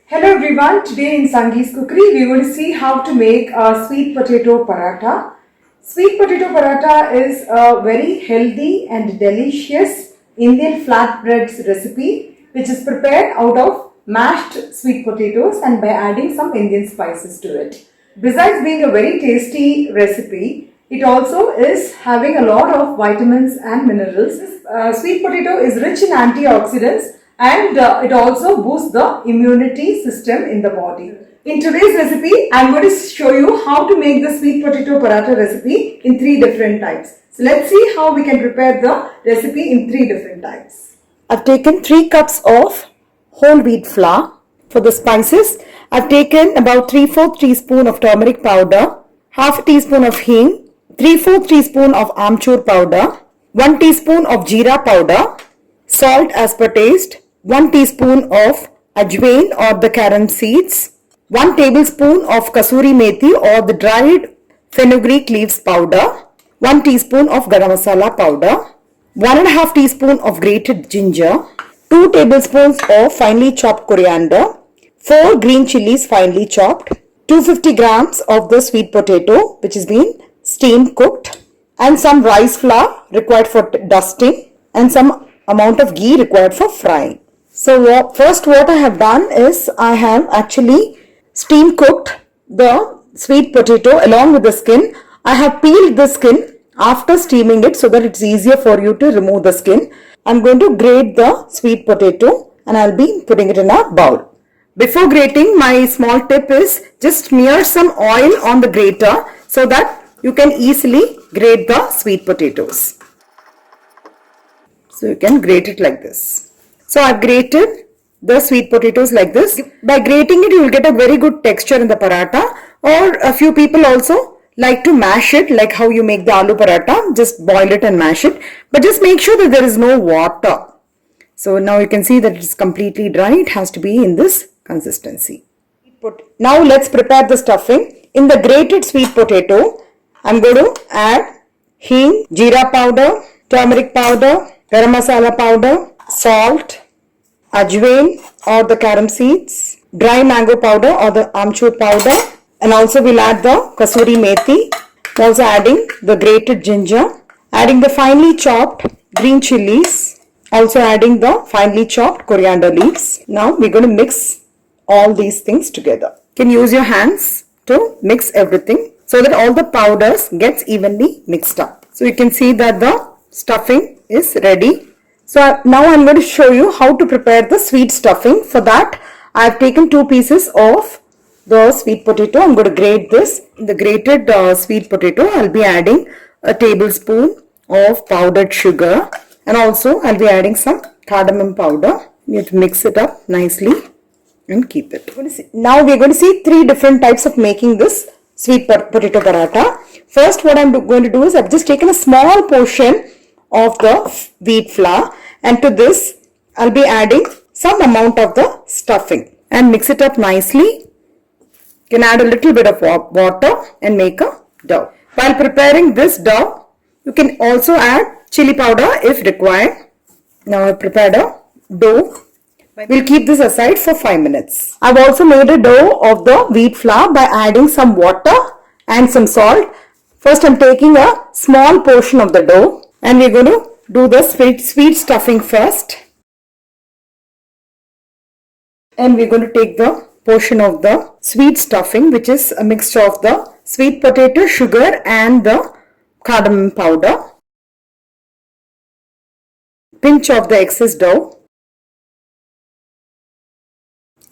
Hello everyone, today in Sangee's Cookery we are going to see how to make a sweet potato paratha. Sweet potato paratha is a very healthy and delicious Indian flatbreads recipe which is prepared out of mashed sweet potatoes and by adding some Indian spices to it. Besides being a very tasty recipe, it also is having a lot of vitamins and minerals. Sweet potato is rich in antioxidants and it also boosts the immunity system in the body. In today's recipe, I am going to show you how to make the sweet potato paratha recipe in 3 different types. So let's see how we can prepare the recipe in 3 different types. I've taken 3 cups of whole wheat flour. For the spices, I've taken about 3/4 teaspoon of turmeric powder, half a teaspoon of hing, 3/4 teaspoon of amchur powder, 1 teaspoon of jeera powder, salt as per taste, 1 teaspoon of ajwain or the carom seeds, 1 tablespoon of kasuri methi or the dried fenugreek leaves powder, 1 teaspoon of garam masala powder, 1.5 teaspoon of grated ginger, 2 tablespoons of finely chopped coriander, 4 green chilies finely chopped, 250 grams of the sweet potato which has been steam cooked, and some rice flour required for dusting and some amount of ghee required for frying. So first what I have done is I have actually steam cooked the sweet potato along with the skin. I have peeled the skin after steaming it so that it's easier for you to remove the skin. I'm going to grate the sweet potato and I'll be putting it in a bowl. Before grating, my small tip is just smear some oil on the grater so that you can easily grate the sweet potatoes. So you can grate it like this. So I've grated the sweet potatoes like this. By grating it, you will get a very good texture in the paratha. Or a few people also like to mash it like how you make the aloo paratha. Just boil it and mash it. But just make sure that there is no water. So now you can see that it's completely dry. It has to be in this consistency. Now let's prepare the stuffing. In the grated sweet potato, I'm going to add hing, jeera powder, turmeric powder, garam masala powder, salt, ajwain or the carom seeds, dry mango powder or the amchur powder, and also we'll add the kasuri methi. Also adding the grated ginger, adding the finely chopped green chilies, also adding the finely chopped coriander leaves. Now we're going to mix all these things together. You can use your hands to mix everything so that all the powders gets evenly mixed up. So you can see that the stuffing is ready. So now I'm going to show you how to prepare the sweet stuffing. For that, I have taken 2 pieces of the sweet potato. I'm going to grate this. In the grated sweet potato, I'll be adding a tablespoon of powdered sugar and also I'll be adding some cardamom powder. You have to mix it up nicely and keep it. Now we're going to see 3 different types of making this sweet potato paratha. First, what I'm going to do is I've just taken a small portion of the wheat flour and to this I'll be adding some amount of the stuffing and mix it up nicely. You can add a little bit of water and make a dough. While preparing this dough, you can also add chili powder if required. Now I've prepared a dough. We'll keep this aside for 5 minutes. I've also made a dough of the wheat flour by adding some water and some salt. First I'm taking a small portion of the dough and we're going to do the sweet stuffing first. And we're going to take the portion of the sweet stuffing which is a mixture of the sweet potato, sugar and the cardamom powder. Pinch of the excess dough.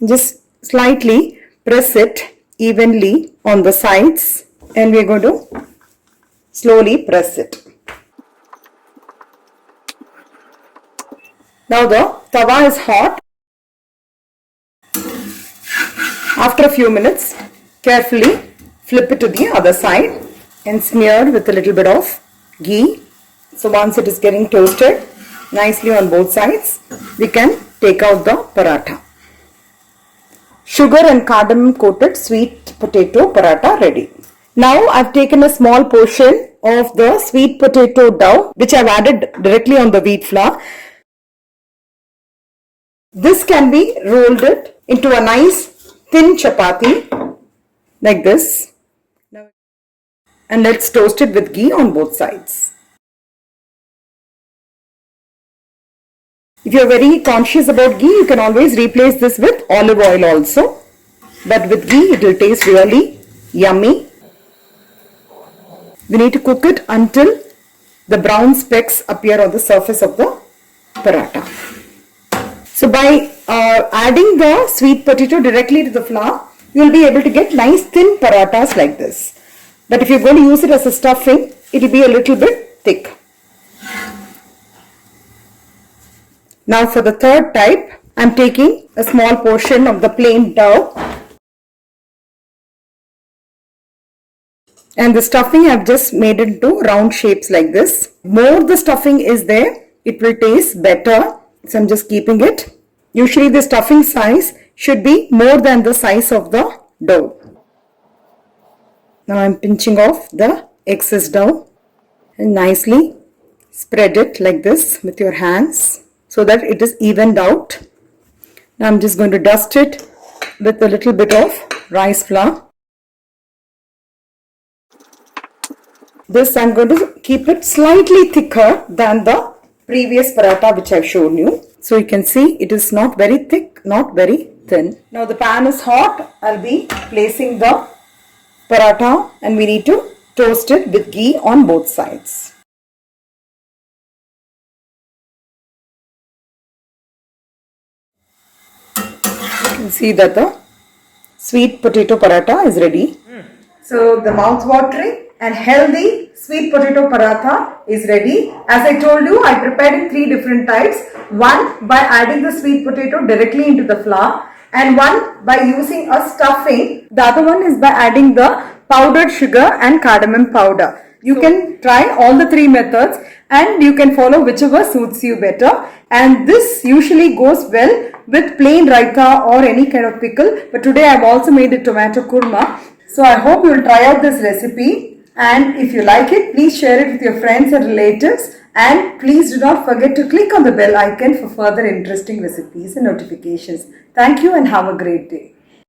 Just slightly press it evenly on the sides and we're going to slowly press it. Now the tawa is hot. After a few minutes, carefully flip it to the other side and smear with a little bit of ghee. So once it is getting toasted nicely on both sides, we can take out the paratha. Sugar and cardamom coated sweet potato paratha ready. Now I've taken a small portion of the sweet potato dough which I've added directly on the wheat flour. This can be rolled it into a nice thin chapati like this. And let's toast it with ghee on both sides. If you are very conscious about ghee, you can always replace this with olive oil also. But with ghee, it will taste really yummy. We need to cook it until the brown specks appear on the surface of the paratha. So by adding the sweet potato directly to the flour, you will be able to get nice thin parathas like this. But if you're going to use it as a stuffing, it will be a little bit thick. Now for the third type, I am taking a small portion of the plain dough. And the stuffing I have just made into round shapes like this. More the stuffing is there, it will taste better. So I am just keeping it. Usually the stuffing size should be more than the size of the dough. Now I am pinching off the excess dough and nicely spread it like this with your hands so that it is evened out. Now I am just going to dust it with a little bit of rice flour. This I am going to keep it slightly thicker than the previous paratha which I have shown you. So you can see it is not very thick, not very thin. Now the pan is hot. I will be placing the paratha and we need to toast it with ghee on both sides. You can see that the sweet potato paratha is ready. So the mouth-watering and healthy sweet potato paratha is ready. As I told you, I prepared in 3 different types. One by adding the sweet potato directly into the flour, and one by using a stuffing. The other one is by adding the powdered sugar and cardamom powder. You can try all the 3 methods and you can follow whichever suits you better. And this usually goes well with plain raita or any kind of pickle. But today I have also made the tomato kurma. So I hope you will try out this recipe, and if you like it, please share it with your friends and relatives, and please do not forget to click on the bell icon for further interesting recipes and notifications. Thank you and have a great day.